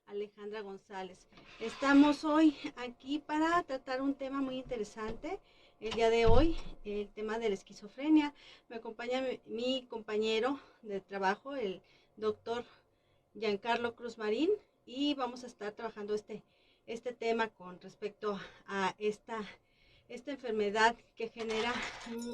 Alejandra González. Estamos hoy aquí para tratar un tema muy interesante. El día de hoy, el tema de la esquizofrenia. Me acompaña mi compañero de trabajo, el doctor Giancarlo Cruz Marín, y vamos a estar trabajando este tema con respecto a esta enfermedad que genera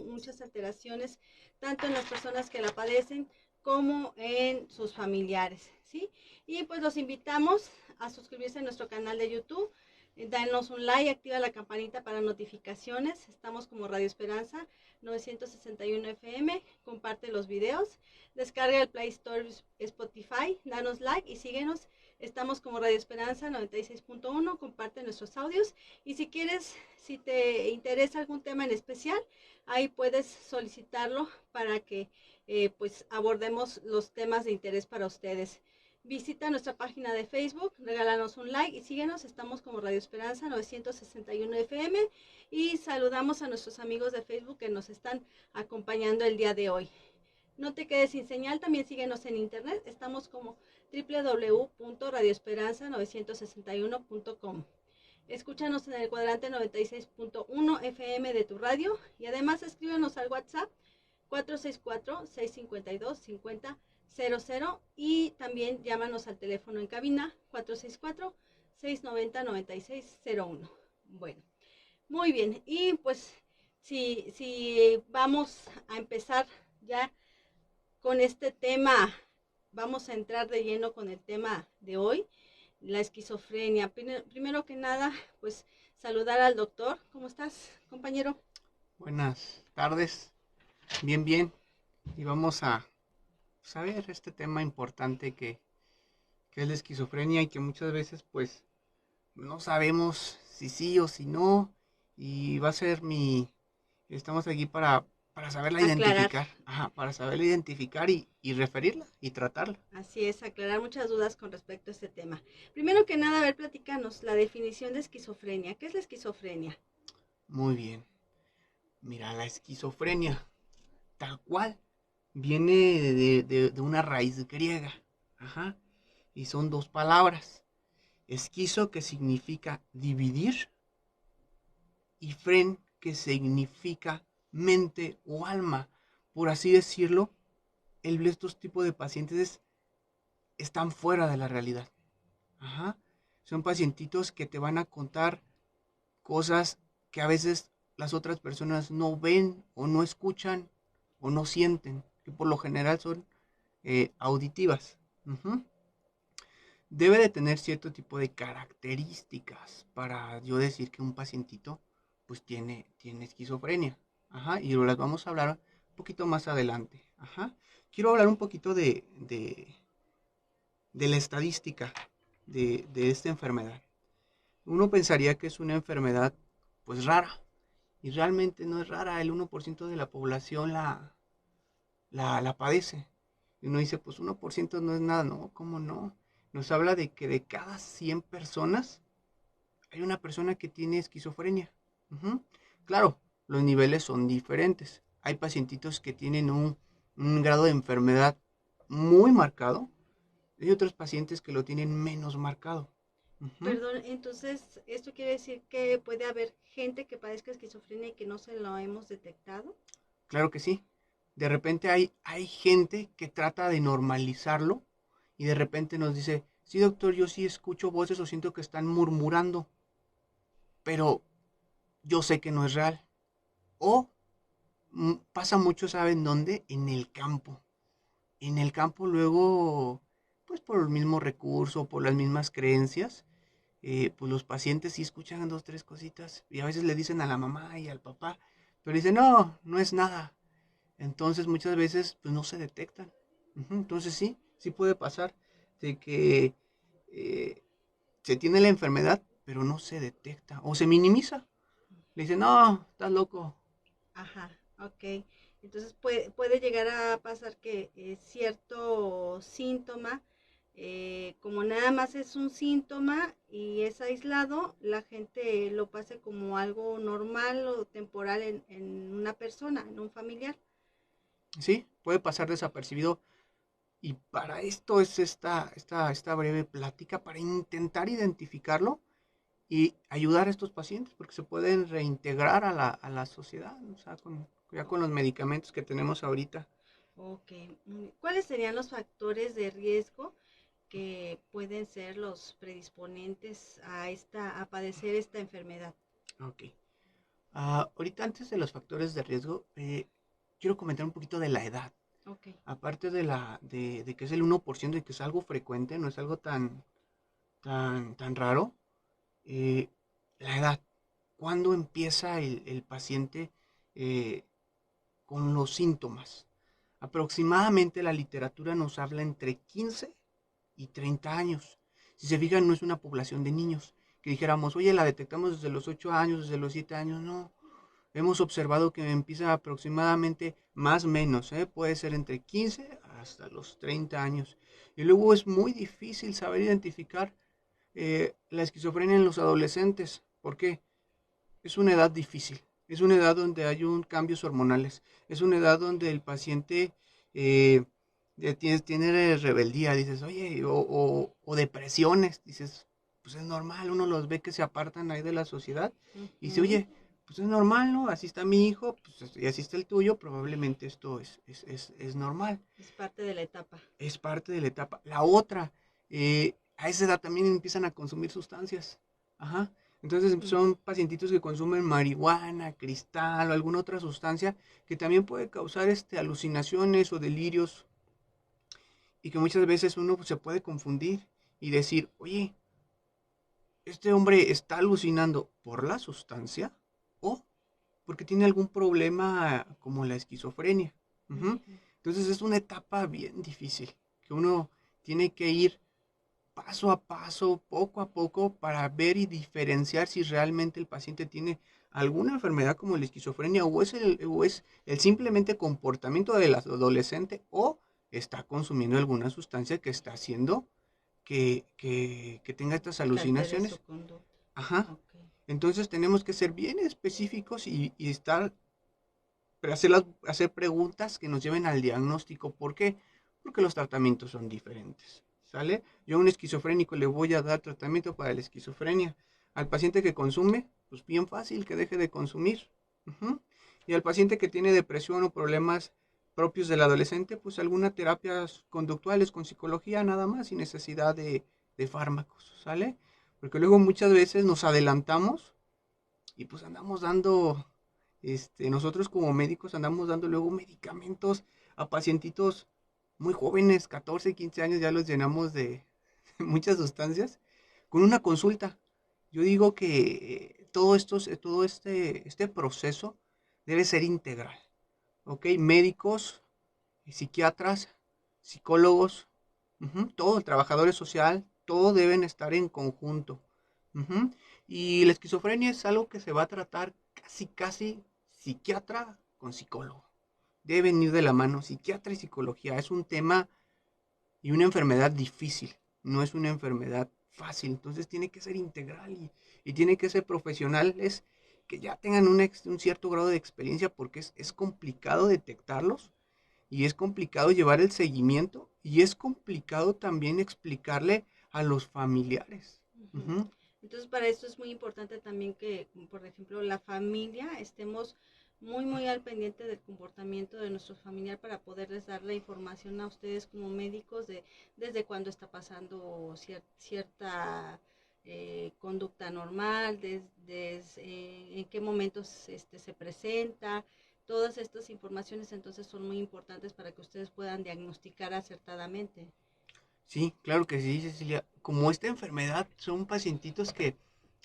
muchas alteraciones, tanto en las personas que la padecen como en sus familiares, ¿sí? Y pues los invitamos a suscribirse a nuestro canal de YouTube, danos un like, activa la campanita para notificaciones, estamos como Radio Esperanza 961 FM, comparte los videos, descarga el Play Store Spotify, danos like y síguenos. Estamos como Radio Esperanza 96.1, comparte nuestros audios y si te interesa algún tema en especial, ahí puedes solicitarlo para que pues abordemos los temas de interés para ustedes. Visita nuestra página de Facebook, regálanos un like y síguenos, estamos como Radio Esperanza 961 FM y saludamos a nuestros amigos de Facebook que nos están acompañando el día de hoy. No te quedes sin señal, también síguenos en internet, estamos como www.radioesperanza961.com. Escúchanos en el cuadrante 96.1 FM de tu radio y además escríbenos al WhatsApp 464-652-5000 y también llámanos al teléfono en cabina 464-690-9601. Bueno, muy bien, y pues si vamos a empezar ya con este tema, vamos a entrar de lleno con el tema de hoy, la esquizofrenia. Primero que nada, pues saludar al doctor. ¿Cómo estás, compañero? Buenas tardes, bien, bien. Y vamos a ver este tema importante que es la esquizofrenia y que muchas veces pues no sabemos si sí o si no. Y va a ser estamos aquí para saberla Aclarar. identificar, para saberla identificar y referirla y tratarla. Así es, aclarar muchas dudas con respecto a este tema. Primero que nada, a ver, platícanos la definición de esquizofrenia. ¿Qué es la esquizofrenia? Muy bien. Mira, la esquizofrenia, tal cual, viene de una raíz griega. Ajá. Y son dos palabras. Esquizo, que significa dividir, y fren, que significa mente o alma. Por así decirlo, estos tipos de pacientes están fuera de la realidad. Ajá. Son pacientitos que te van a contar cosas que a veces las otras personas no ven o no escuchan o no sienten, que por lo general son auditivas. Uh-huh. Debe de tener cierto tipo de características para yo decir que un pacientito pues tiene esquizofrenia. Ajá, y las vamos a hablar un poquito más adelante. Ajá. Quiero hablar un poquito de la estadística de esta enfermedad. Uno pensaría que es una enfermedad pues rara, y realmente no es rara. El 1% de la población la padece. Y uno dice, pues 1% no es nada. No, ¿cómo no? Nos habla de que de cada 100 personas hay una persona que tiene esquizofrenia. Uh-huh. Claro, los niveles son diferentes. Hay pacientitos que tienen un grado de enfermedad muy marcado y otros pacientes que lo tienen menos marcado. Uh-huh. Perdón, entonces, ¿esto quiere decir que puede haber gente que padezca esquizofrenia y que no se lo hemos detectado? Claro que sí. De repente hay gente que trata de normalizarlo y de repente nos dice, sí doctor, yo sí escucho voces o siento que están murmurando, pero yo sé que no es real. O pasa mucho, ¿saben dónde? En el campo. En el campo luego, pues por el mismo recurso, por las mismas creencias, pues los pacientes sí escuchan dos, tres cositas y a veces le dicen a la mamá y al papá, pero dicen, no, no es nada. Entonces muchas veces pues no se detectan. Uh-huh. Entonces sí, sí puede pasar de que eh, se tiene la enfermedad, pero no se detecta o se minimiza. Le dicen, no, estás loco. Ajá, ok. Entonces puede llegar a pasar que cierto síntoma, como nada más es un síntoma y es aislado, la gente lo pase como algo normal o temporal en una persona, en un familiar. Sí, puede pasar desapercibido Y para esto es esta breve plática, para intentar identificarlo y ayudar a estos pacientes, porque se pueden reintegrar a la sociedad, o sea, ya con los medicamentos que tenemos ahorita. Ok. ¿Cuáles serían los factores de riesgo que pueden ser los predisponentes a padecer esta enfermedad? Ok. Ahorita antes de los factores de riesgo, quiero comentar un poquito de la edad. Ok. Aparte de que es el 1% y que es algo frecuente, no es algo tan raro, eh, la edad. ¿Cuándo empieza el paciente eh, con los síntomas? Aproximadamente la literatura nos habla entre 15 y 30 años. Si se fijan, no es una población de niños que dijéramos, oye, la detectamos desde los 8 años, desde los 7 años, no. Hemos observado que empieza aproximadamente más o menos, puede ser entre 15 hasta los 30 años. Y luego es muy difícil saber identificar la esquizofrenia en los adolescentes. ¿Por qué? Es una edad difícil. Es una edad donde hay cambios hormonales. Es una edad donde el paciente eh, tiene rebeldía. Dices, oye, o depresiones. Dices, pues es normal. Uno los ve que se apartan ahí de la sociedad. Y dice, Ujú. oye, pues es normal, ¿no? Así está mi hijo, pues, y así está el tuyo. Probablemente esto es normal. Es parte de la etapa. Es parte de la etapa. La otra, a esa edad también empiezan a consumir sustancias. Ajá. Entonces Mm. son pacientitos que consumen marihuana, cristal o alguna otra sustancia que también puede causar alucinaciones o delirios y que muchas veces uno se puede confundir y decir, oye, este hombre está alucinando por la sustancia o porque tiene algún problema como la esquizofrenia. Ujú. Ujú. Entonces es una etapa bien difícil que uno tiene que ir paso a paso, poco a poco, para ver y diferenciar si realmente el paciente tiene alguna enfermedad como la esquizofrenia o es el simplemente comportamiento del adolescente o está consumiendo alguna sustancia que está haciendo que tenga estas Que altere su alucinaciones. conducta. Ajá. Ok. Entonces tenemos que ser bien específicos y estar, hacer preguntas que nos lleven al diagnóstico. ¿Por qué? Porque los tratamientos son diferentes. ¿Sale? Yo a un esquizofrénico le voy a dar tratamiento para la esquizofrenia. Al paciente que consume, pues bien fácil que deje de consumir. Ujú. Y al paciente que tiene depresión o problemas propios del adolescente, pues algunas terapias conductuales con psicología nada más, sin necesidad de fármacos, ¿sale? Porque luego muchas veces nos adelantamos y pues andamos dando, nosotros como médicos andamos dando luego medicamentos a pacientitos muy jóvenes, 14, 15 años, ya los llenamos de muchas sustancias, con una consulta. Yo digo que todo este proceso debe ser integral, ¿ok? Médicos, psiquiatras, psicólogos, todo, trabajadores social, todo deben estar en conjunto. Ujú. Y la esquizofrenia es algo que se va a tratar casi psiquiatra con psicólogo. Deben ir de la mano, psiquiatra y psicología. Es un tema y una enfermedad difícil, no es una enfermedad fácil. Entonces tiene que ser integral y tiene que ser profesionales que ya tengan un cierto grado de experiencia porque es complicado detectarlos y es complicado llevar el seguimiento y es complicado también explicarle a los familiares. Ujú. Ujú. Entonces, para esto es muy importante también que, por ejemplo, la familia estemos muy al pendiente del comportamiento de nuestro familiar para poderles dar la información a ustedes como médicos de desde cuándo está pasando cierta conducta normal, en qué momentos se presenta. Todas estas informaciones entonces son muy importantes para que ustedes puedan diagnosticar acertadamente. Sí, claro que sí, Cecilia. Como esta enfermedad son pacientitos que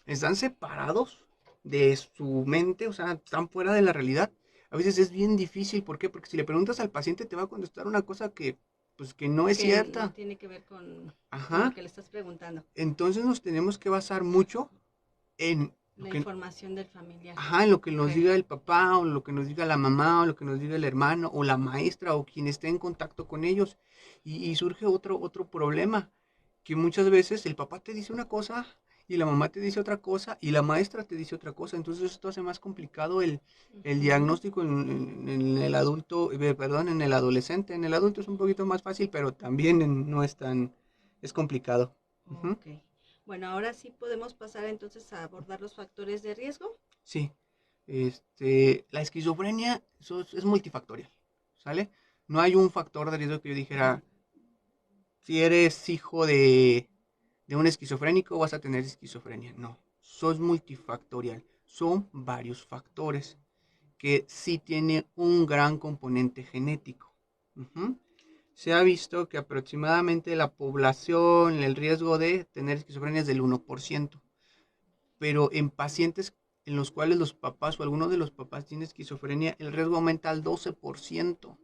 están separados de su mente, o sea, están fuera de la realidad. A veces es bien difícil, ¿por qué? Porque si le preguntas al paciente te va a contestar una cosa que, pues, que no es Que no cierta. tiene que ver con lo Ajá. que le estás preguntando, Entonces nos tenemos que basar mucho en lo la que, información del familiar. ajá, en lo que Ok. nos diga el papá, o lo que nos diga la mamá, o lo que nos diga el hermano, o la maestra, o quien esté en contacto con ellos. Y surge otro problema, que muchas veces el papá te dice una cosa y la mamá te dice otra cosa y la maestra te dice otra cosa. Entonces esto hace más complicado el Ujú. diagnóstico en el adulto, perdón, en el adolescente. En el adulto es un poquito más fácil, pero también no es tan, es complicado. Ujú. Ok. Bueno, ahora sí podemos pasar entonces a abordar los factores de riesgo. Sí, la esquizofrenia es multifactorial, ¿sale? No hay un factor de riesgo que yo dijera, si eres hijo de un esquizofrénico vas a tener esquizofrenia. No, sos multifactorial. Son varios factores que sí tiene un gran componente genético. Ujú. Se ha visto que aproximadamente la población, el riesgo de tener esquizofrenia es del 1%, pero en pacientes en los cuales los papás o alguno de los papás tiene esquizofrenia, el riesgo aumenta al 12%.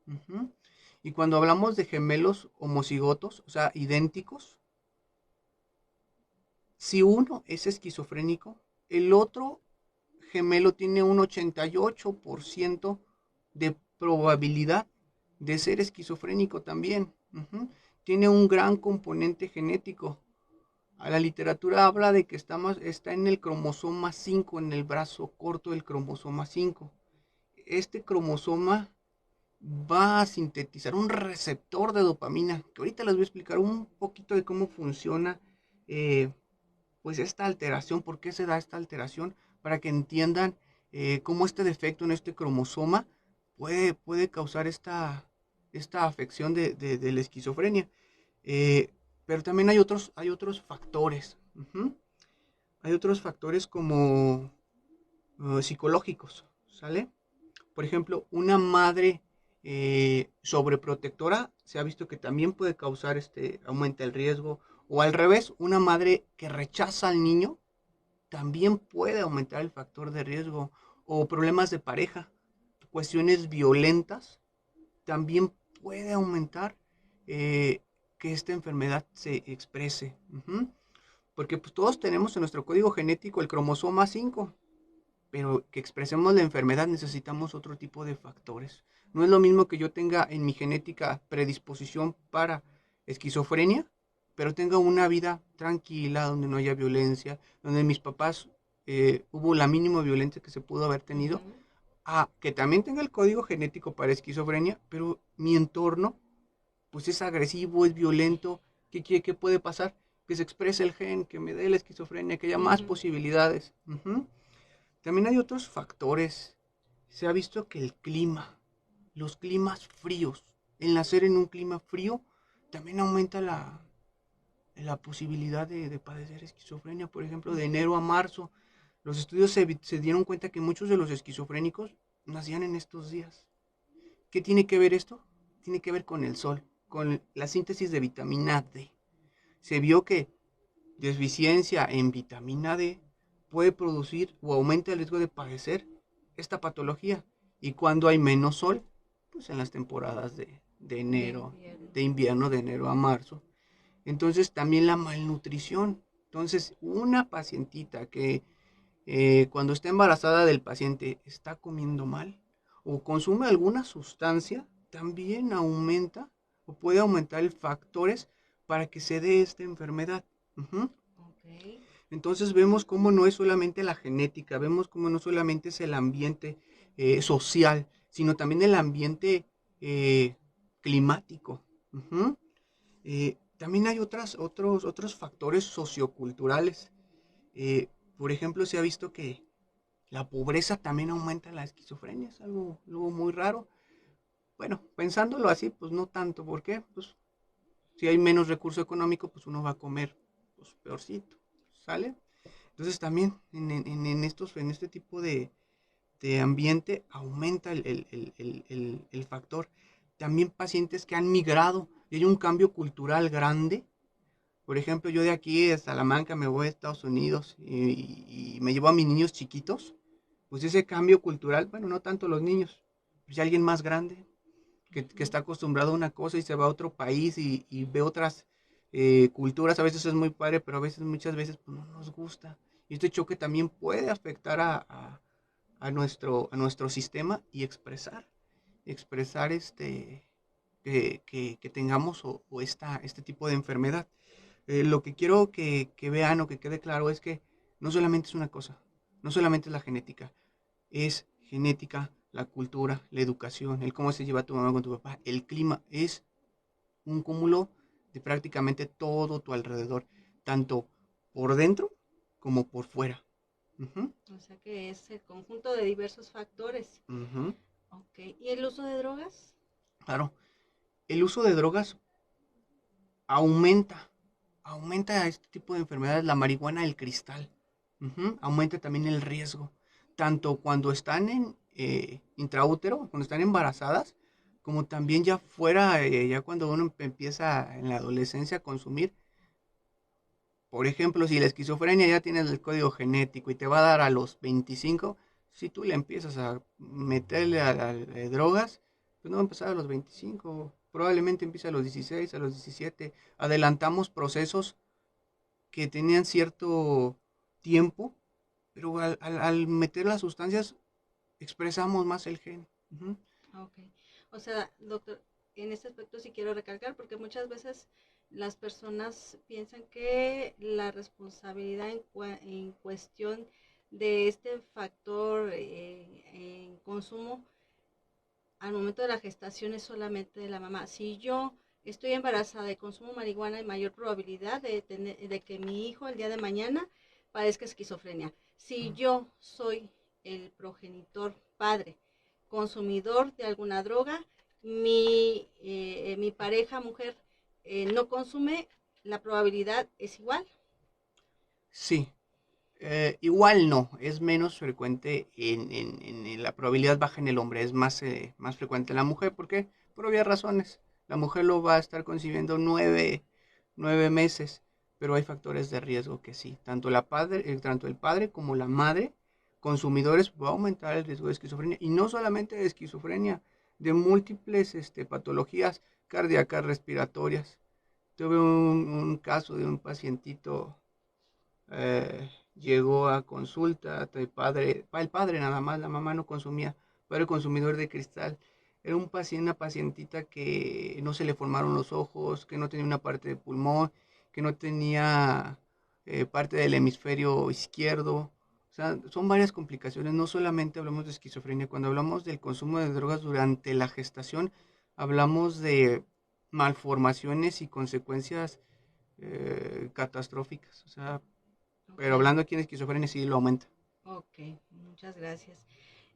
Ujú. Y cuando hablamos de gemelos homocigotos, o sea, idénticos, si uno es esquizofrénico, el otro gemelo tiene un 88% de probabilidad de ser esquizofrénico también. Ujú. Tiene un gran componente genético. A la literatura habla de que está en el cromosoma 5, en el brazo corto del cromosoma 5. Este cromosoma va a sintetizar un receptor de dopamina, que ahorita les voy a explicar un poquito de cómo funciona eh, pues esta alteración, por qué se da esta alteración, para que entiendan cómo este defecto en este cromosoma puede causar esta afección de la esquizofrenia. Eh, pero también hay otros factores. Ujú. Hay otros factores como psicológicos, ¿sale? Por ejemplo, una madre sobreprotectora se ha visto que también puede causar aumenta el riesgo. O al revés, una madre que rechaza al niño también puede aumentar el factor de riesgo. O problemas de pareja, cuestiones violentas, también puede aumentar eh, que esta enfermedad se exprese. Ujú. Porque pues, todos tenemos en nuestro código genético el cromosoma 5, pero que expresemos la enfermedad necesitamos otro tipo de factores. No es lo mismo que yo tenga en mi genética predisposición para esquizofrenia, pero tenga una vida tranquila, donde no haya violencia, donde mis papás hubo la mínima violencia que se pudo haber tenido, Ujú. a que también tenga el código genético para esquizofrenia, pero mi entorno pues es agresivo, es violento. ¿Qué puede pasar? Que se exprese el gen, que me dé la esquizofrenia, que haya más Ujú. posibilidades. Ujú. También hay otros factores. Se ha visto que el clima, los climas fríos, el nacer en un clima frío, también aumenta la posibilidad de padecer esquizofrenia. Por ejemplo, de Ujú. enero a marzo, los estudios se dieron cuenta que muchos de los esquizofrénicos nacían en estos días. ¿Qué tiene que ver esto? Tiene que ver con el sol, con la síntesis de vitamina D. Se vio que deficiencia en vitamina D puede producir o aumenta el riesgo de padecer esta patología. Y cuando hay menos sol, pues en las temporadas de De enero, invierno. de invierno, de enero a marzo. Entonces también la malnutrición. Entonces una pacientita que cuando está embarazada del paciente está comiendo mal o consume alguna sustancia, también aumenta o puede aumentar el factores para que se dé esta enfermedad. Ujú. Ok. Entonces vemos cómo no es solamente la genética, vemos cómo no solamente es el ambiente social, sino también el ambiente eh, climático. Ujú. También hay otros factores socioculturales. Eh, por ejemplo, se ha visto que la pobreza también aumenta la esquizofrenia, es algo muy raro. Bueno, pensándolo así, pues no tanto. ¿Por qué? Pues si hay menos recurso económico, pues uno va a comer pues, peorcito, ¿sale? Entonces también en este tipo de ambiente aumenta el factor. También pacientes que han migrado y hay un cambio cultural grande. Por ejemplo, yo de aquí de Salamanca me voy a Estados Unidos y me llevo a mis niños chiquitos. Pues ese cambio cultural, bueno, no tanto los niños, pues alguien más grande que Ujú. está acostumbrado a una cosa y se va a otro país y ve otras culturas, a veces es muy padre, pero a veces, muchas veces, pues no nos gusta. Y este choque también puede afectar a nuestro sistema y expresar que tengamos este tipo de enfermedad. Lo que quiero que vean o que quede claro es que no solamente es una cosa, no solamente es la genética, es genética, la cultura, la educación, el cómo se lleva tu mamá con tu papá, el clima, es un cúmulo de prácticamente todo tu alrededor, tanto por dentro como por fuera. Ujú, O sea que es el conjunto de diversos factores. ujú. Ok. ¿Y el uso de drogas? Claro, el uso de drogas aumenta, aumenta este tipo de enfermedades, la marihuana, el cristal, ujú, aumenta también el riesgo, tanto cuando están en intraútero, cuando están embarazadas, como también ya fuera, ya cuando uno empieza en la adolescencia a consumir. Por ejemplo, si la esquizofrenia ya tienes el código genético y te va a dar a los 25, si tú le empiezas a meterle a drogas, pues no va a empezar a los 25, probablemente empiece a los 16, a los 17. Adelantamos procesos que tenían cierto tiempo, pero al meter las sustancias expresamos más el gen. Ujú. Ok. O sea, doctor, en este aspecto sí quiero recalcar porque muchas veces las personas piensan que la responsabilidad en cuestión de este factor en consumo al momento de la gestación es solamente de la mamá. Si yo estoy embarazada y consumo marihuana, hay mayor probabilidad de que mi hijo el día de mañana padezca esquizofrenia. Si yo soy el progenitor padre, consumidor de alguna droga, mi pareja mujer no consume, la probabilidad es igual. Sí, igual no, es menos frecuente en la probabilidad baja en el hombre, es más frecuente en la mujer, ¿por qué? Por obvias razones. La mujer lo va a estar concibiendo 9 meses, pero hay factores de riesgo que sí, tanto el padre como la madre, consumidores, va a aumentar el riesgo de esquizofrenia, y no solamente de esquizofrenia, de múltiples patologías cardíacas, respiratorias. Tuve un caso de un pacientito llegó a consulta, el padre nada más, la mamá no consumía, padre consumidor de cristal. Era una pacientita que no se le formaron los ojos, que no tenía una parte de pulmón, que no tenía parte del hemisferio izquierdo. O sea, son varias complicaciones, no solamente hablamos de esquizofrenia, cuando hablamos del consumo de drogas durante la gestación, hablamos de malformaciones y consecuencias catastróficas. O sea, Ok, pero hablando aquí en esquizofrenia sí lo aumenta. ok, muchas gracias.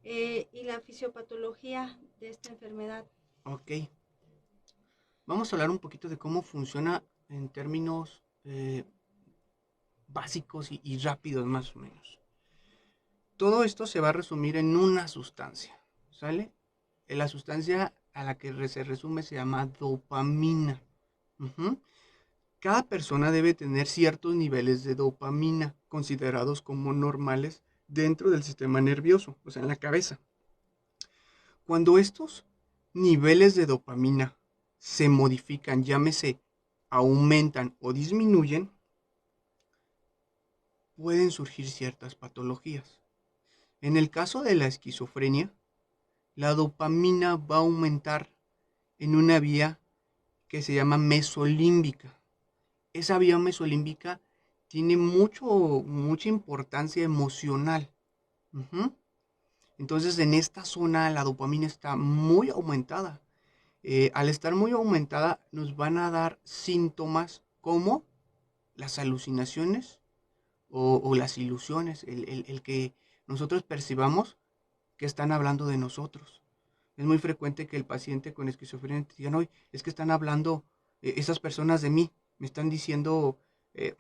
¿Y la fisiopatología de esta enfermedad? Ok, vamos a hablar un poquito de cómo funciona en términos básicos y rápidos más o menos. Todo esto se va a resumir en una sustancia, ¿sale? La sustancia a la que se resume se llama dopamina. Ujú. Cada persona debe tener ciertos niveles de dopamina considerados como normales dentro del sistema nervioso, o sea, en la cabeza. Cuando estos niveles de dopamina se modifican, llámese, aumentan o disminuyen, pueden surgir ciertas patologías. En el caso de la esquizofrenia, la dopamina va a aumentar en una vía que se llama mesolímbica. Esa vía mesolímbica tiene mucha importancia emocional. Ujú. Entonces, en esta zona la dopamina está muy aumentada. Al estar muy aumentada, nos van a dar síntomas como las alucinaciones o las ilusiones, el que nosotros percibamos que están hablando de nosotros. Es muy frecuente que el paciente con esquizofrenia te digan, hoy es que están hablando esas personas de mí, me están diciendo eh,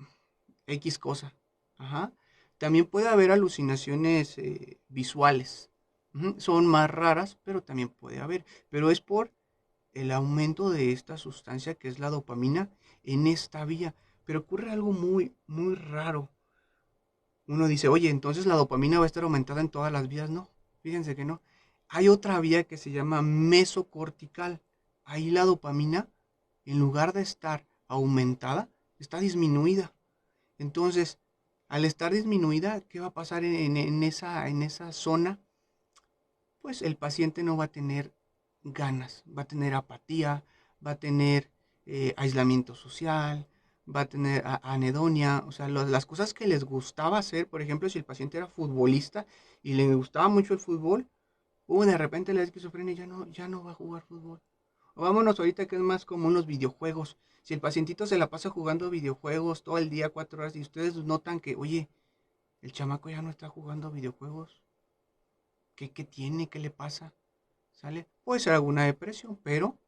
X cosa. Ajá. También puede haber alucinaciones visuales. Ujú. Son más raras, pero también puede haber. Pero es por el aumento de esta sustancia que es la dopamina en esta vía. Pero ocurre algo muy raro. Uno dice, oye, entonces la dopamina va a estar aumentada en todas las vías. No, fíjense que no. Hay otra vía que se llama mesocortical. Ahí la dopamina, en lugar de estar aumentada, está disminuida. Entonces, al estar disminuida, ¿qué va a pasar en esa zona? Pues el paciente no va a tener ganas, va a tener apatía, va a tener aislamiento social, va a tener anedonia, o sea, las cosas que les gustaba hacer, por ejemplo, si el paciente era futbolista y le gustaba mucho el fútbol, de repente le da esquizofrenia y ya no va a jugar fútbol. O vámonos ahorita que es más común los videojuegos. Si el pacientito se la pasa jugando videojuegos todo el día, 4 horas, y ustedes notan que, oye, el chamaco ya no está jugando videojuegos, ¿qué tiene? ¿Qué le pasa? ¿Sale? Puede ser alguna depresión, pero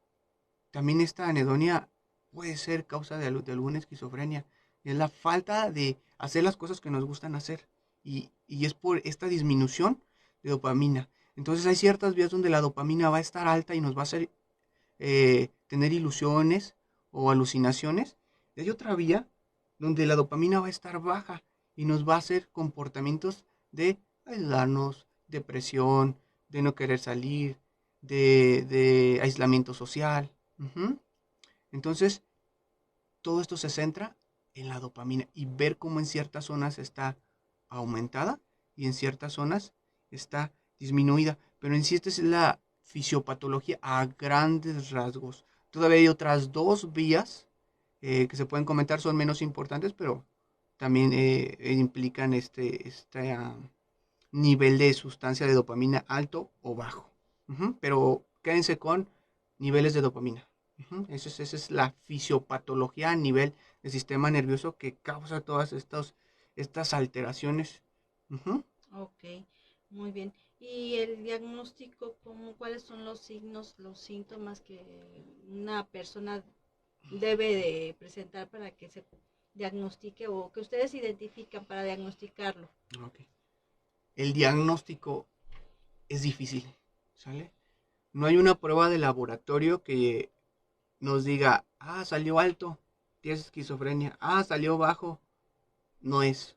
también esta anedonia puede ser causa de alguna esquizofrenia. Es la falta de hacer las cosas que nos gustan hacer. Y es por esta disminución de dopamina. Entonces hay ciertas vías donde la dopamina va a estar alta y nos va a hacer tener ilusiones o alucinaciones. Y hay otra vía donde la dopamina va a estar baja y nos va a hacer comportamientos de aislarnos, depresión, de no querer salir, de aislamiento social. Uh-huh. Entonces, todo esto se centra en la dopamina y ver cómo en ciertas zonas está aumentada y en ciertas zonas está disminuida. Pero en sí esta es la fisiopatología a grandes rasgos. Todavía hay otras dos vías que se pueden comentar, son menos importantes, pero también implican este nivel de sustancia de dopamina alto o bajo. Pero quédense con niveles de dopamina. Esa es la fisiopatología a nivel del sistema nervioso que causa todas estas alteraciones. Ujú. Ok, muy bien. ¿Y el diagnóstico, cuáles son los signos, los síntomas que una persona debe de presentar para que se diagnostique o que ustedes identifican para diagnosticarlo? Ok. El diagnóstico es difícil, ¿sale? No hay una prueba de laboratorio que nos diga, salió alto, tienes esquizofrenia, salió bajo, no es.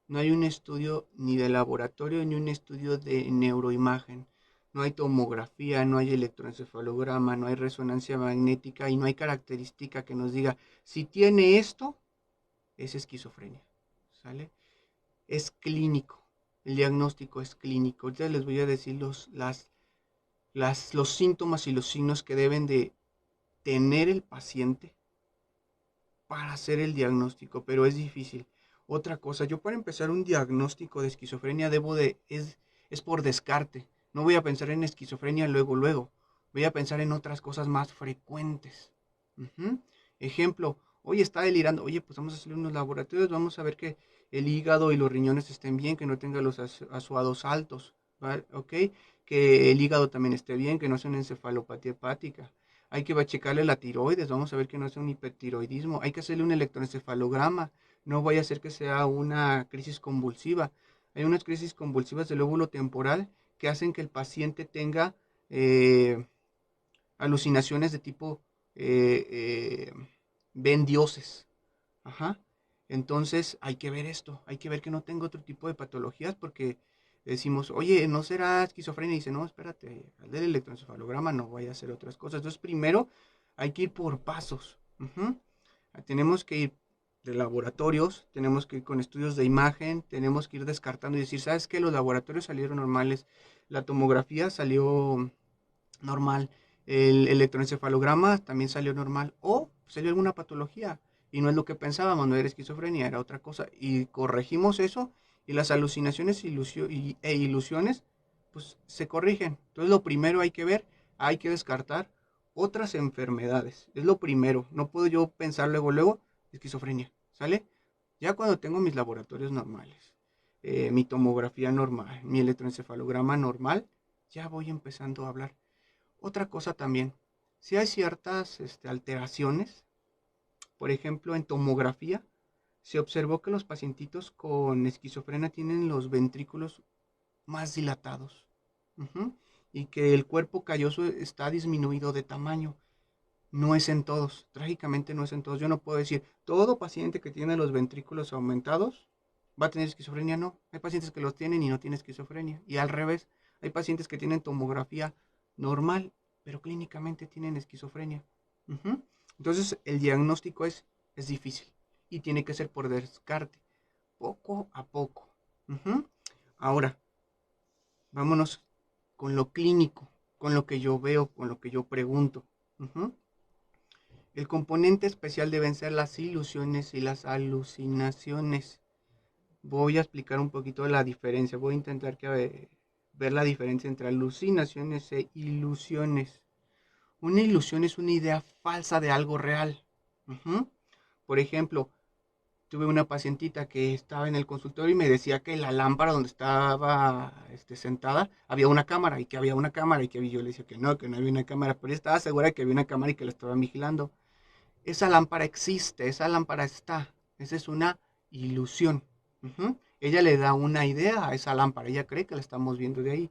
No hay un estudio ni de laboratorio ni un estudio de neuroimagen. No hay tomografía, no hay electroencefalograma, no hay resonancia magnética y no hay característica que nos diga si tiene esto, es esquizofrenia. ¿Sale? Es clínico. El diagnóstico es clínico. Ahorita les voy a decir los síntomas y los signos que deben de tener el paciente para hacer el diagnóstico, pero es difícil. Otra cosa, yo para empezar un diagnóstico de esquizofrenia es por descarte. No voy a pensar en esquizofrenia luego. Voy a pensar en otras cosas más frecuentes. Ujú. Ejemplo, oye, está delirando. Oye, pues vamos a hacerle unos laboratorios, vamos a ver que el hígado y los riñones estén bien, que no tenga los azuados altos, ¿vale? ¿Ok? Que el hígado también esté bien, que no sea una encefalopatía hepática. Hay que checarle la tiroides, vamos a ver que no sea un hipertiroidismo. Hay que hacerle un electroencefalograma, no vaya a ser que sea una crisis convulsiva. Hay unas crisis convulsivas del lóbulo temporal que hacen que el paciente tenga eh, alucinaciones de tipo eh, eh, ven dioses. Ajá. Entonces hay que ver esto, hay que ver que no tengo otro tipo de patologías porque decimos, oye, ¿no será esquizofrenia? Y dice, no, espérate, al del electroencefalograma no voy a hacer otras cosas. Entonces primero hay que ir por pasos. Ujú. Tenemos que ir de laboratorios, tenemos que ir con estudios de imagen, tenemos que ir descartando y decir, ¿sabes qué? Los laboratorios salieron normales, la tomografía salió normal, el electroencefalograma también salió normal o salió alguna patología y no es lo que pensábamos, no era esquizofrenia, era otra cosa y corregimos eso y las alucinaciones e ilusiones pues se corrigen. Entonces lo primero hay que ver, hay que descartar otras enfermedades, es lo primero, no puedo yo pensar luego esquizofrenia, ¿sale? Ya cuando tengo mis laboratorios normales, mi tomografía normal, mi electroencefalograma normal, ya voy empezando a hablar. Otra cosa también, si hay ciertas alteraciones, por ejemplo en tomografía, se observó que los pacientitos con esquizofrenia tienen los ventrículos más dilatados. Ujú. Y que el cuerpo calloso está disminuido de tamaño. No es en todos, trágicamente no es en todos. Yo no puedo decir, todo paciente que tiene los ventrículos aumentados va a tener esquizofrenia. No, hay pacientes que los tienen y no tienen esquizofrenia. Y al revés, hay pacientes que tienen tomografía normal, pero clínicamente tienen esquizofrenia. Ujú. Entonces el diagnóstico es difícil y tiene que ser por descarte, poco a poco. Ujú. Ahora, vámonos con lo clínico, con lo que yo veo, con lo que yo pregunto. Ujú. El componente especial deben ser las ilusiones y las alucinaciones. Voy a explicar un poquito la diferencia. Voy a intentar ver la diferencia entre alucinaciones e ilusiones. Una ilusión es una idea falsa de algo real. Ujú. Por ejemplo, tuve una pacientita que estaba en el consultorio y me decía que la lámpara donde estaba sentada había una cámara y que había una cámara y que yo le decía que no había una cámara, pero ella estaba segura de que había una cámara y que la estaban vigilando. Esa lámpara existe, esa lámpara está, esa es una ilusión. Ujú. Ella le da una idea a esa lámpara, ella cree que la estamos viendo de ahí.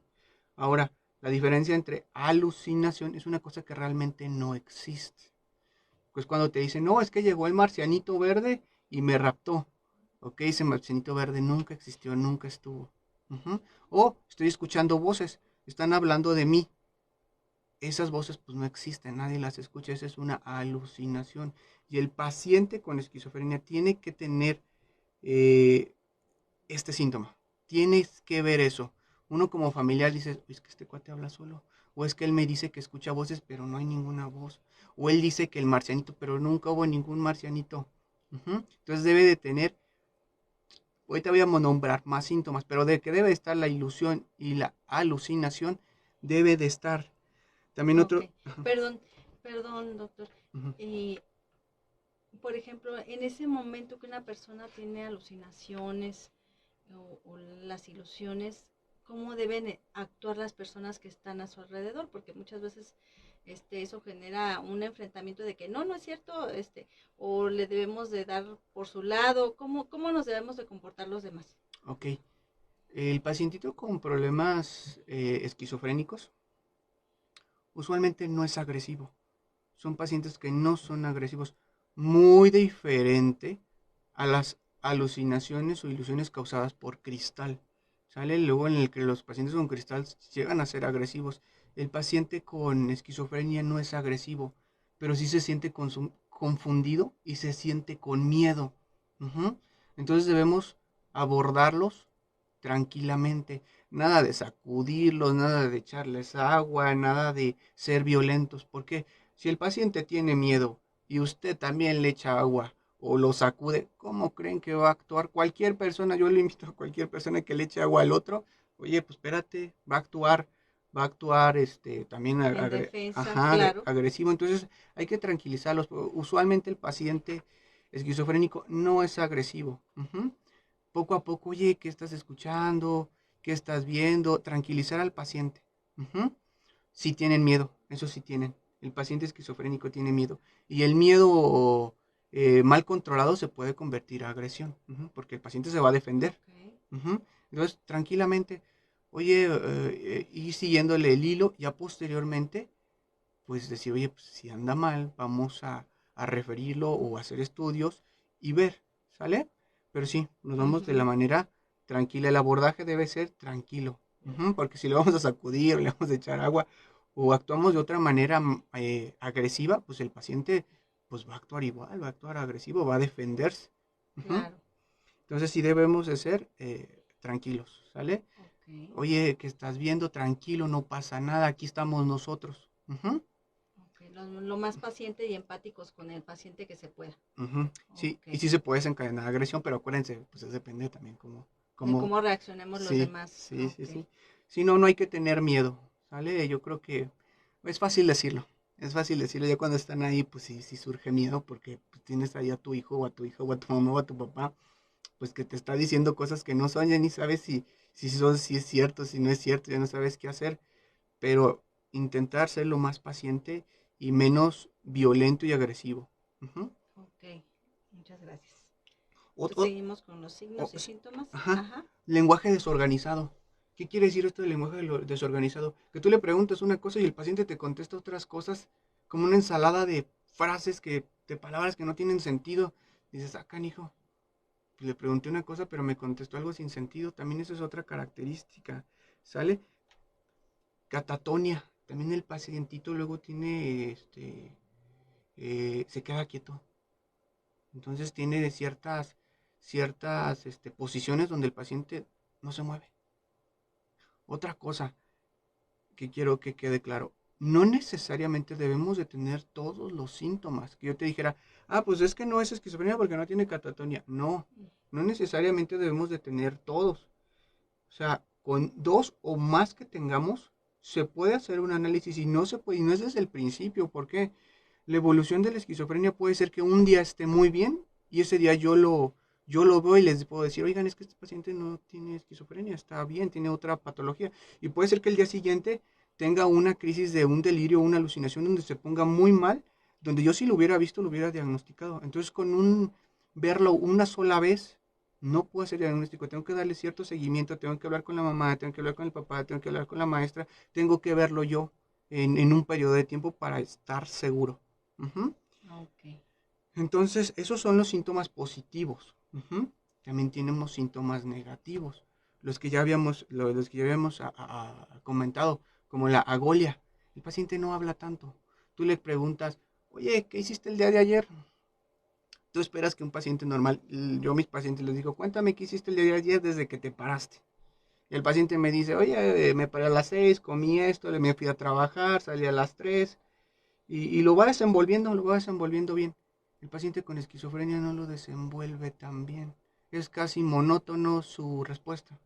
Ahora, la diferencia entre alucinación es una cosa que realmente no existe. Pues cuando te dicen, no, es que llegó el marcianito verde y me raptó. Ok, ese marcianito verde nunca existió, nunca estuvo. Ujú. O estoy escuchando voces, están hablando de mí. Esas voces pues no existen, nadie las escucha, esa es una alucinación. Y el paciente con esquizofrenia tiene que tener eh, este síntoma. Tienes que ver eso. Uno como familiar dice, es que este cuate habla solo. O es que él me dice que escucha voces, pero no hay ninguna voz. O él dice que el marcianito, pero nunca hubo ningún marcianito. Ujú. Entonces debe de tener, ahorita voy a nombrar más síntomas, pero de que debe de estar la ilusión y la alucinación, debe de estar. También Ok, otro... perdón, perdón, doctor. Ujú. Y, por ejemplo, en ese momento que una persona tiene alucinaciones o las ilusiones, ¿cómo deben actuar las personas que están a su alrededor? Porque muchas veces eso genera un enfrentamiento de que no es cierto, o le debemos de dar por su lado, ¿cómo nos debemos de comportar los demás? Ok. El pacientito con problemas esquizofrénicos usualmente no es agresivo. Son pacientes que no son agresivos. Muy diferente a las alucinaciones o ilusiones causadas por cristal. ¿Sale? Luego en el que los pacientes con cristal llegan a ser agresivos. El paciente con esquizofrenia no es agresivo, pero sí se siente confundido y se siente con miedo. Ujú. Entonces debemos abordarlos tranquilamente. Nada de sacudirlos, nada de echarles agua, nada de ser violentos. Porque si el paciente tiene miedo y usted también le echa agua o lo sacude, ¿cómo creen que va a actuar cualquier persona? Yo le invito a cualquier persona que le eche agua al otro. Oye, pues espérate, va a actuar también En defensa, ajá, claro. agresivo. Entonces hay que tranquilizarlos. Usualmente el paciente esquizofrénico no es agresivo. Ujú. Poco a poco, oye, ¿qué estás escuchando? ¿Qué estás viendo? Tranquilizar al paciente. Ujú. Sí tienen miedo, eso sí tienen. El paciente esquizofrénico tiene miedo. Y el miedo mal controlado se puede convertir a agresión, ujú, porque el paciente se va a defender. Ok, Ujú. Entonces, tranquilamente, oye, ir siguiéndole el hilo, ya posteriormente, pues decir, oye, pues si anda mal, vamos a referirlo o a hacer estudios y ver, ¿sale? Pero sí, nos vamos de la ujú, manera tranquila. El abordaje debe ser tranquilo, ujú, porque si le vamos a sacudir o le vamos a echar agua o actuamos de otra manera agresiva, pues el paciente pues va a actuar igual, va a actuar agresivo, va a defenderse. Ujú. claro. Entonces sí debemos de ser tranquilos, ¿sale? Ok, Oye, que estás viendo, tranquilo, no pasa nada, aquí estamos nosotros. Ujú. ok. Lo más paciente y empáticos con el paciente que se pueda. Ujú. Sí, Ok. y sí se puede desencadenar agresión, pero acuérdense, pues eso depende también De como, cómo reaccionemos los sí, demás. sí, sí, Ok, sí. Si no, no hay que tener miedo, ¿sale? Yo creo que es fácil decirlo, es fácil decirlo, ya cuando están ahí, pues sí, sí surge miedo, porque pues, tienes ahí a tu hijo, o a tu hija, o a tu mamá, o a tu papá, pues que te está diciendo cosas que no son, ya ni sabes si es cierto, si no es cierto, ya no sabes qué hacer, pero intentar ser lo más paciente y menos violento y agresivo. Ujú. ok. Muchas gracias. Entonces Otro, seguimos con los o- signos y síntomas. ajá, Ajá. lenguaje desorganizado. ¿Qué quiere decir esto de lenguaje desorganizado? Que tú le preguntas una cosa y el paciente te contesta otras cosas como una ensalada de frases de palabras que no tienen sentido. Dices, ah, canijo, pues le pregunté una cosa pero me contestó algo sin sentido. También eso es otra característica, ¿sale? Catatonia. También el pacientito luego tiene, se queda quieto. Entonces tiene ciertas posiciones donde el paciente no se mueve. Otra cosa que quiero que quede claro, no necesariamente debemos de tener todos los síntomas. Que yo te dijera, pues es que no es esquizofrenia porque no tiene catatonia. No, no necesariamente debemos de tener todos. O sea, con 2 o más que tengamos, se puede hacer un análisis y no se puede, y no es desde el principio, porque la evolución de la esquizofrenia puede ser que un día esté muy bien y ese día yo lo veo y les puedo decir, oigan, es que este paciente no tiene esquizofrenia, está bien, tiene otra patología. Y puede ser que el día siguiente tenga una crisis de un delirio, una alucinación donde se ponga muy mal, donde yo si lo hubiera visto, lo hubiera diagnosticado. Entonces, verlo una sola vez, no puedo hacer diagnóstico, tengo que darle cierto seguimiento, tengo que hablar con la mamá, tengo que hablar con el papá, tengo que hablar con la maestra, tengo que verlo yo en un periodo de tiempo para estar seguro. Ujú. Ok. Entonces, esos son los síntomas positivos. Ujú. También tenemos síntomas negativos, los que ya habíamos comentado, como la agolia. El paciente no habla tanto. Tú le preguntas, oye, ¿qué hiciste el día de ayer? Tú esperas que un paciente normal, yo a mis pacientes les digo, cuéntame qué hiciste el día de ayer desde que te paraste. Y el paciente me dice, oye, me paré a las 6, comí esto, me fui a trabajar, salí a las 3, y lo va desenvolviendo bien. El paciente con esquizofrenia no lo desenvuelve tan bien. Es casi monótono su respuesta.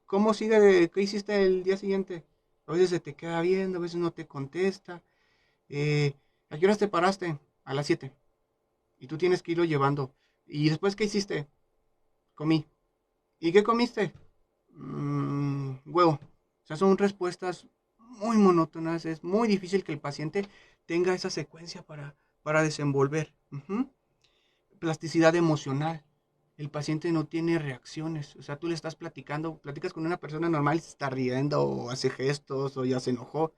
¿Cómo sigue? ¿Qué hiciste el día siguiente? A veces se te queda viendo, a veces no te contesta. Eh, ¿A qué horas te paraste? A las 7. Y tú tienes que irlo llevando. ¿Y después qué hiciste? Comí. ¿Y qué comiste? Huevo. O sea, son respuestas muy monótonas. Es muy difícil que el paciente tenga esa secuencia para desenvolver. Ujú. Plasticidad emocional. El paciente no tiene reacciones. O sea, tú le estás platicas con una persona normal y se está riendo o hace gestos o ya se enojó.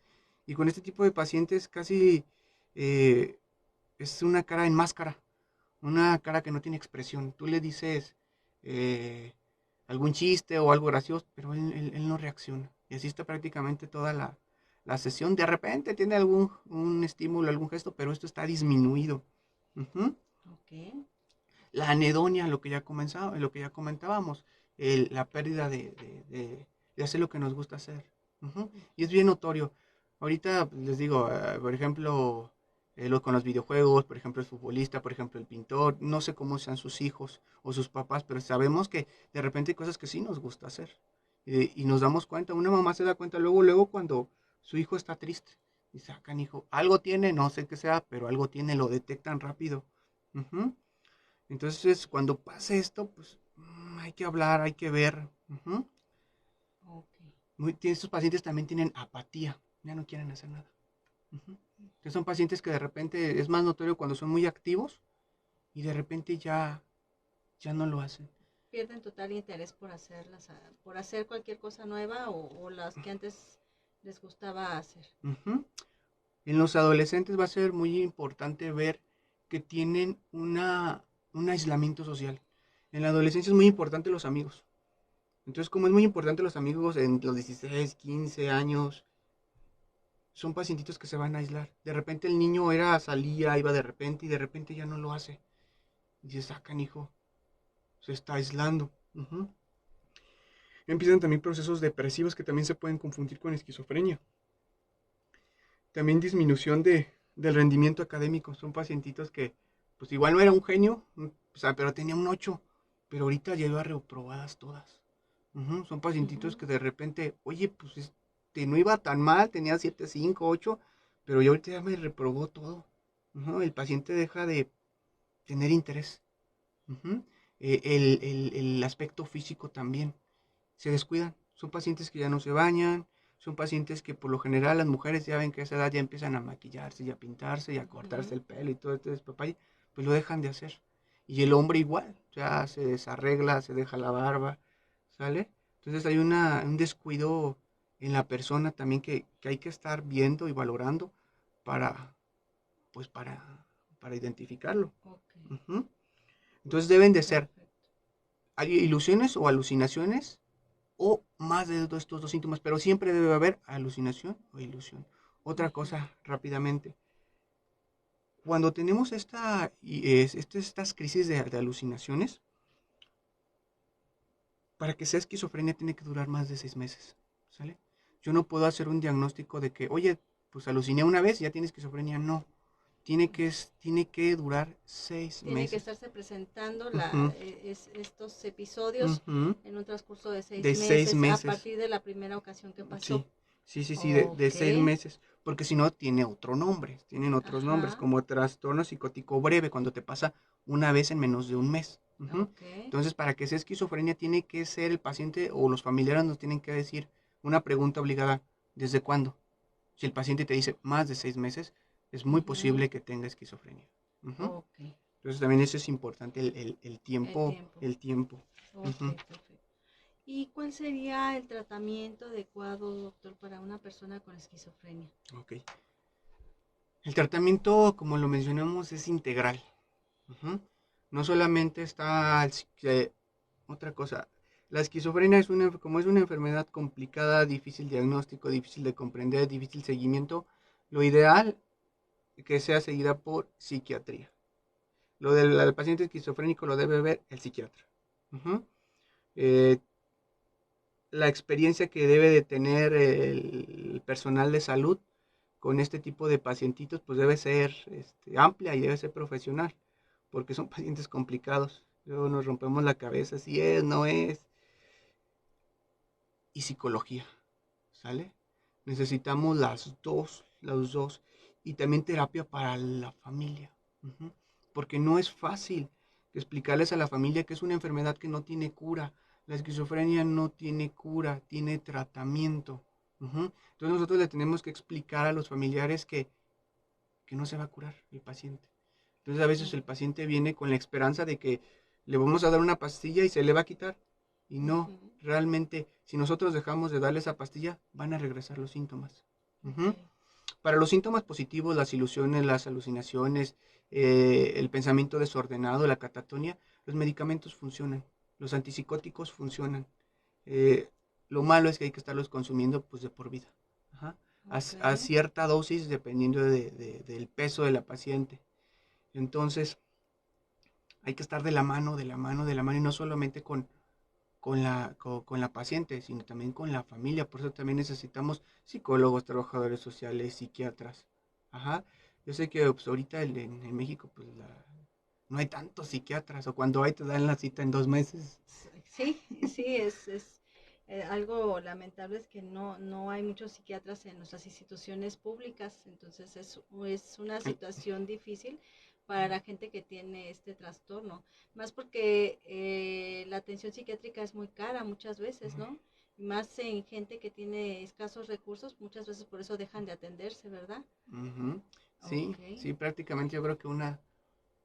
Y con este tipo de pacientes casi eh, es una cara en máscara, una cara que no tiene expresión. Tú le dices eh, algún chiste o algo gracioso, pero él no reacciona. Y así está prácticamente toda la sesión. De repente tiene algún un estímulo, algún gesto, pero esto está disminuido. Ujú. Ok. La anedonia, lo que ya comentábamos, la pérdida de hacer lo que nos gusta hacer. Ujú. Y es bien notorio. Ahorita pues, les digo, por ejemplo, con los videojuegos, por ejemplo, el futbolista, por ejemplo, el pintor, no sé cómo sean sus hijos o sus papás, pero sabemos que de repente hay cosas que sí nos gusta hacer. Y nos damos cuenta, una mamá se da cuenta luego cuando su hijo está triste. Y sacan, hijo, algo tiene, no sé qué sea, pero algo tiene, lo detectan rápido. Ujú. Entonces, cuando pase esto, pues hay que hablar, hay que ver. Ujú. Ok. Estos pacientes también tienen apatía, ya no quieren hacer nada. Ujú. Que son pacientes que de repente es más notorio cuando son muy activos y de repente ya no lo hacen. Pierden total interés por hacerlas, por hacer cualquier cosa nueva o las que antes les gustaba hacer. Ujú. En los adolescentes va a ser muy importante ver que tienen un aislamiento social. En la adolescencia es muy importante los amigos. Entonces, como es muy importante los amigos en los 16, 15 años, son pacientitos que se van a aislar. De repente el niño salía, iba de repente y de repente ya no lo hace. Y se sacan, hijo, se está aislando. Ujú. Empiezan también procesos depresivos que también se pueden confundir con esquizofrenia. También disminución del rendimiento académico. Son pacientitos que, pues igual no era un genio, o sea, pero tenía un 8, pero ahorita ya iba reprobadas todas. Ujú. Son pacientitos Ujú. que de repente, oye, pues no iba tan mal, tenía 7, 5, 8, pero ya ahorita ya me reprobó todo. Ujú. El paciente deja de tener interés. Ujú. El aspecto físico también. Se descuidan. Son pacientes que ya no se bañan. Son pacientes que por lo general las mujeres ya ven que a esa edad ya empiezan a maquillarse y a pintarse y a cortarse Ujú. el pelo y todo este despapay. Pues lo dejan de hacer. Y el hombre igual. Ya se desarregla, se deja la barba. ¿Sale? Entonces hay un descuido en la persona también que hay que estar viendo y valorando para, pues para identificarlo. Ok. Ujú. Entonces deben de ser Perfecto. hay ilusiones o alucinaciones o más de estos dos síntomas, pero siempre debe haber alucinación o ilusión. Otra Ujú. cosa rápidamente, cuando tenemos estas crisis de alucinaciones, para que sea esquizofrenia tiene que durar más de 6 meses, ¿sale? Yo no puedo hacer un diagnóstico de que, oye, pues aluciné una vez y ya tienes esquizofrenia. No, tiene que durar 6 Tiene que meses. estarse presentando Ujú, estos episodios ujú. en un transcurso de seis De seis meses a meses. partir de la primera ocasión que pasó. Sí, sí, de Ok, 6 meses. Porque si no, tiene otro nombre. Tienen otros nombres, ajá, como trastorno psicótico breve, cuando te pasa una vez en menos de un mes. Ujú. ok, Entonces, para que sea esquizofrenia, tiene que ser el paciente o los familiares nos tienen que decir una pregunta obligada: ¿desde cuándo? Si el paciente te dice más de 6 meses, es muy ujú, posible que tenga esquizofrenia. Ujú. ok, Entonces, también eso es importante, el el tiempo, tiempo, el tiempo. ok, Ujú. perfecto. ¿Y cuál sería el tratamiento adecuado, doctor, para una persona con esquizofrenia? Ok. El tratamiento, como lo mencionamos, es integral. Ujú. No solamente está otra cosa. La esquizofrenia como es una enfermedad complicada, difícil diagnóstico, difícil de comprender, difícil seguimiento. Lo ideal es que sea seguida por psiquiatría. Lo del paciente esquizofrénico lo debe ver el psiquiatra. Ujú. Eh, la experiencia que debe de tener el personal de salud con este tipo de pacientitos pues debe ser amplia y debe ser profesional, porque son pacientes complicados. Luego nos rompemos la cabeza si es, no es. Y psicología, ¿sale? Necesitamos las dos. Y también terapia para la familia. Ujú. Porque no es fácil explicarles a la familia que es una enfermedad que no tiene cura. La esquizofrenia no tiene cura, tiene tratamiento. Ujú. Entonces nosotros le tenemos que explicar a los familiares que no se va a curar el paciente. Entonces a veces el paciente viene con la esperanza de que le vamos a dar una pastilla y se le va a quitar. Y no, Ujú, realmente, si nosotros dejamos de darle esa pastilla, van a regresar los síntomas. ok, Ujú. Para los síntomas positivos, las ilusiones, las alucinaciones, el pensamiento desordenado, la catatonia, los medicamentos funcionan, los antipsicóticos funcionan. Eh, lo malo es que hay que estarlos consumiendo pues de por vida. Ajá. ok, A cierta dosis dependiendo del peso de la paciente. Entonces, hay que estar de la mano, de la mano, de la mano, y no solamente con la paciente, sino también con la familia. Por eso también necesitamos psicólogos, trabajadores sociales, psiquiatras. Ajá. Yo sé que pues, ahorita en México pues no hay tantos psiquiatras, o cuando hay te dan la cita en 2 meses. sí, sí, es algo lamentable es que no hay muchos psiquiatras en nuestras instituciones públicas, entonces es una situación difícil para la gente que tiene este trastorno, más porque la atención psiquiátrica es muy cara muchas veces, ¿no? Y más en gente que tiene escasos recursos, muchas veces por eso dejan de atenderse, ¿verdad? Ujú. Sí, Ok. sí, prácticamente yo creo que una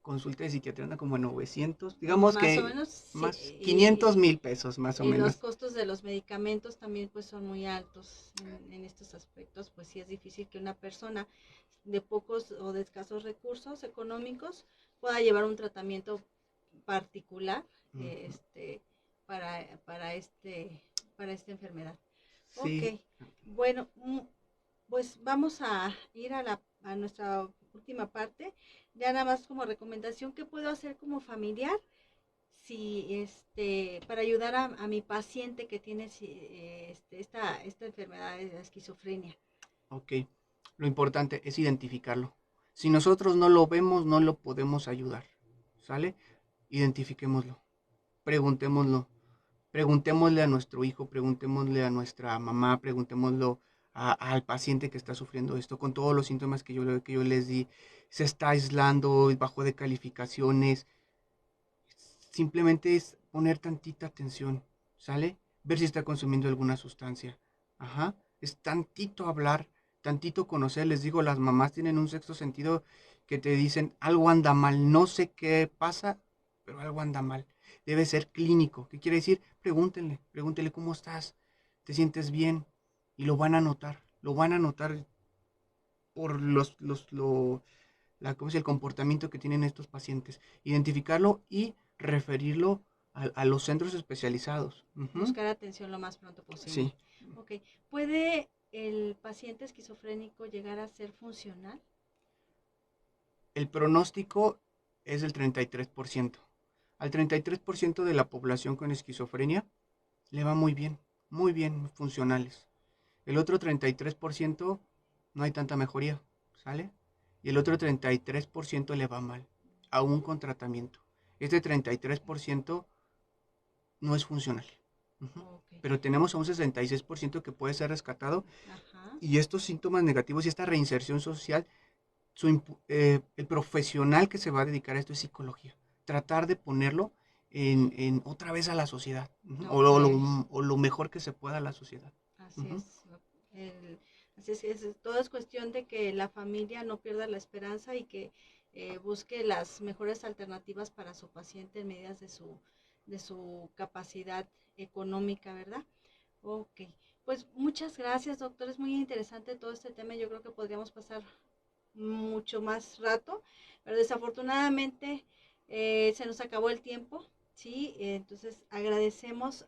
consulta de psiquiatría anda como en 900, digamos Más o que menos, sí, más 500,000 pesos más o y los menos. costos de los medicamentos también pues son muy altos en estos aspectos, pues sí es difícil que una persona de pocos o de escasos recursos económicos pueda llevar un tratamiento particular Ujú. para para esta enfermedad. Ok, Sí, bueno, pues vamos a ir a nuestra última parte. Ya nada más como recomendación, ¿qué puedo hacer como familiar si para ayudar a mi paciente que tiene esta enfermedad de la esquizofrenia? ok. Lo importante es identificarlo. Si nosotros no lo vemos, no lo podemos ayudar. ¿Sale? Identifiquémoslo. Preguntémoslo. Preguntémosle a nuestro hijo, preguntémosle a nuestra mamá, preguntémoslo al paciente que está sufriendo esto, con todos los síntomas que yo les di. Se está aislando, bajó de calificaciones. Simplemente es poner tantita atención, ¿sale? Ver si está consumiendo alguna sustancia. Ajá. Es tantito hablar, tantito conocer. Les digo, las mamás tienen un sexto sentido que te dicen algo anda mal. No sé qué pasa, pero algo anda mal. Debe ser clínico. ¿Qué quiere decir? Pregúntenle cómo estás. ¿Te sientes bien? Y lo van a notar. Lo van a notar por ¿cómo es el comportamiento que tienen estos pacientes? Identificarlo y referirlo a los centros especializados. Ujú. Buscar atención lo más pronto posible. Sí. Ok, ¿puede el paciente esquizofrénico llegar a ser funcional? El pronóstico es del 33%. Al 33% de la población con esquizofrenia le va muy bien, funcionales. El otro 33% no hay tanta mejoría, ¿sale? Y el otro 33% le va mal, aún con tratamiento. Este 33% no es funcional. Ok. Pero tenemos a un 66% que puede ser rescatado, Ajá. y estos síntomas negativos y esta reinserción social, el profesional que se va a dedicar a esto es psicología. Tratar de ponerlo en otra vez a la sociedad, Ok. o lo mejor que se pueda a la sociedad. Así es. El- Así todo es cuestión de que la familia no pierda la esperanza y que busque las mejores alternativas para su paciente en medidas de su capacidad económica, ¿verdad? Ok. Pues muchas gracias, doctor. Es muy interesante todo este tema. Yo creo que podríamos pasar mucho más rato, pero desafortunadamente se nos acabó el tiempo, ¿sí? Entonces agradecemos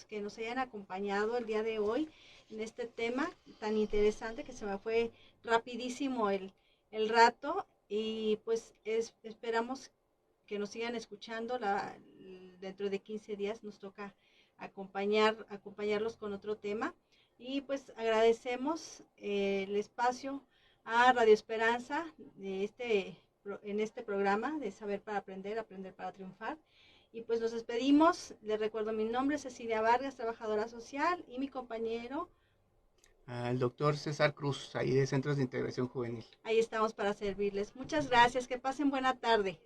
que nos hayan acompañado el día de hoy en este tema tan interesante que se me fue rapidísimo el rato y pues esperamos que nos sigan escuchando. Dentro de 15 días nos toca acompañarlos con otro tema y pues agradecemos el espacio a Radio Esperanza en este programa de Saber para Aprender, Aprender para Triunfar. Y pues nos despedimos. Les recuerdo mi nombre, Cecilia Vargas, trabajadora social, y mi compañero. Al doctor César Cruz, ahí de Centros de Integración Juvenil. Ahí estamos para servirles. Muchas gracias. Que pasen buena tarde.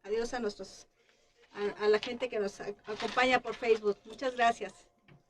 Adiós a la gente que nos acompaña por Facebook. Muchas gracias.